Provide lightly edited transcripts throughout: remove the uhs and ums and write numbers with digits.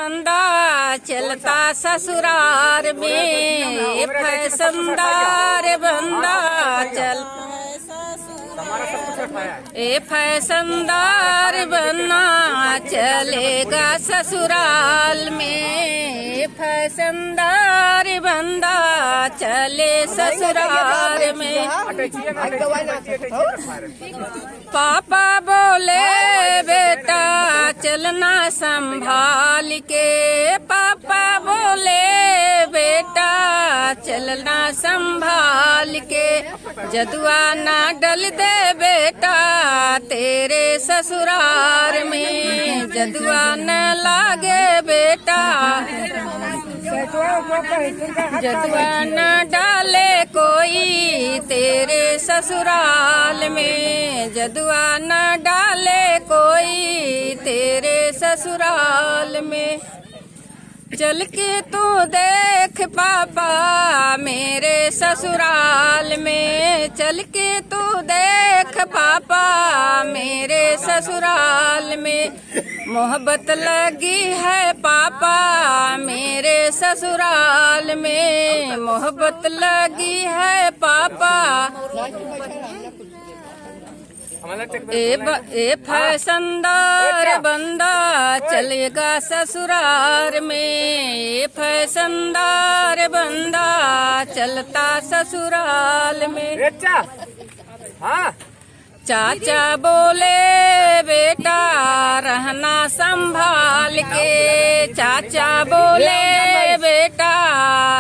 बंदा चलता ससुराल में, फैशनदार बंदा चलता फैशनदार बंदा चलेगा ससुराल में, फैशनदार बंदा चले ससुराल में। पापा बोले बेटा चलना संभाल के, पापा बोले बेटा चलना संभाल के, जदुआ ना डल दे बेटा तेरे ससुराल में, जदुआ न लागे बेटा, जदुआ न डाले कोई तेरे ससुराल में, जदुआ न डाले कोई तेरे ससुराल में। चल के तू देख पापा मेरे ससुराल में, चल के तू देख पापा मेरे ससुराल में, मोहब्बत लगी है पापा मेरे ससुराल में, मोहब्बत लगी है पापा। ए फैशनदार बंदा चलेगा ससुराल में, फैशनदार बंदा चलता ससुराल में। चाचा बोले बेटा रहना संभाल के, चाचा बोले बेटा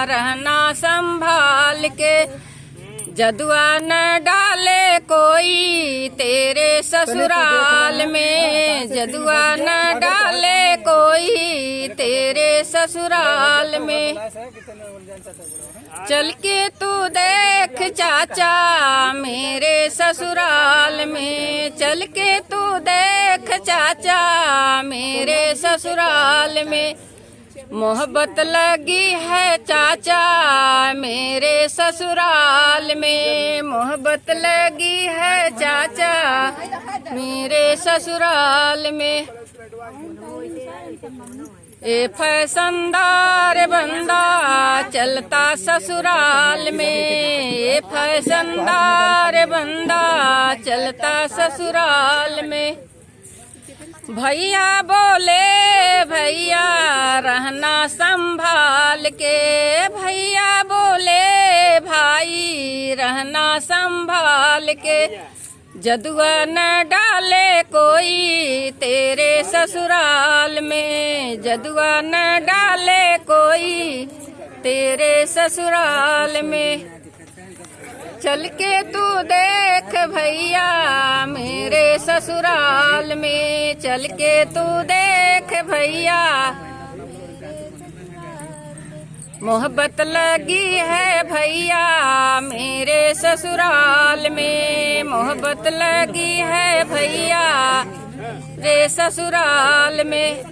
रहना संभाल के, जदुआ न डाले कोई तेरे ससुराल में, जदुआ न डाले कोई तेरे ससुराल में। चल के तू देख चाचा मेरे ससुराल में, चल के तू देख चाचा मेरे ससुराल में, मोहब्बत लगी है चाचा मेरे ससुराल में, मोहब्बत लगी है चाचा मेरे ससुराल में। ए फैशनदार बंदा चलता ससुराल में, ए फैशनदार बंदा चलता ससुराल में। भैया बोले भैया रहना संभाल के, भैया बोले भाई रहना संभाल के, जदुआ न डाले कोई तेरे ससुराल में, जदुआ न डाले कोई तेरे ससुराल में। चल के तू देख भैया मेरे ससुराल में, चल के तू देख भैया, मोहब्बत लगी है भैया मेरे ससुराल में, मोहब्बत लगी है भैया रे ससुराल में।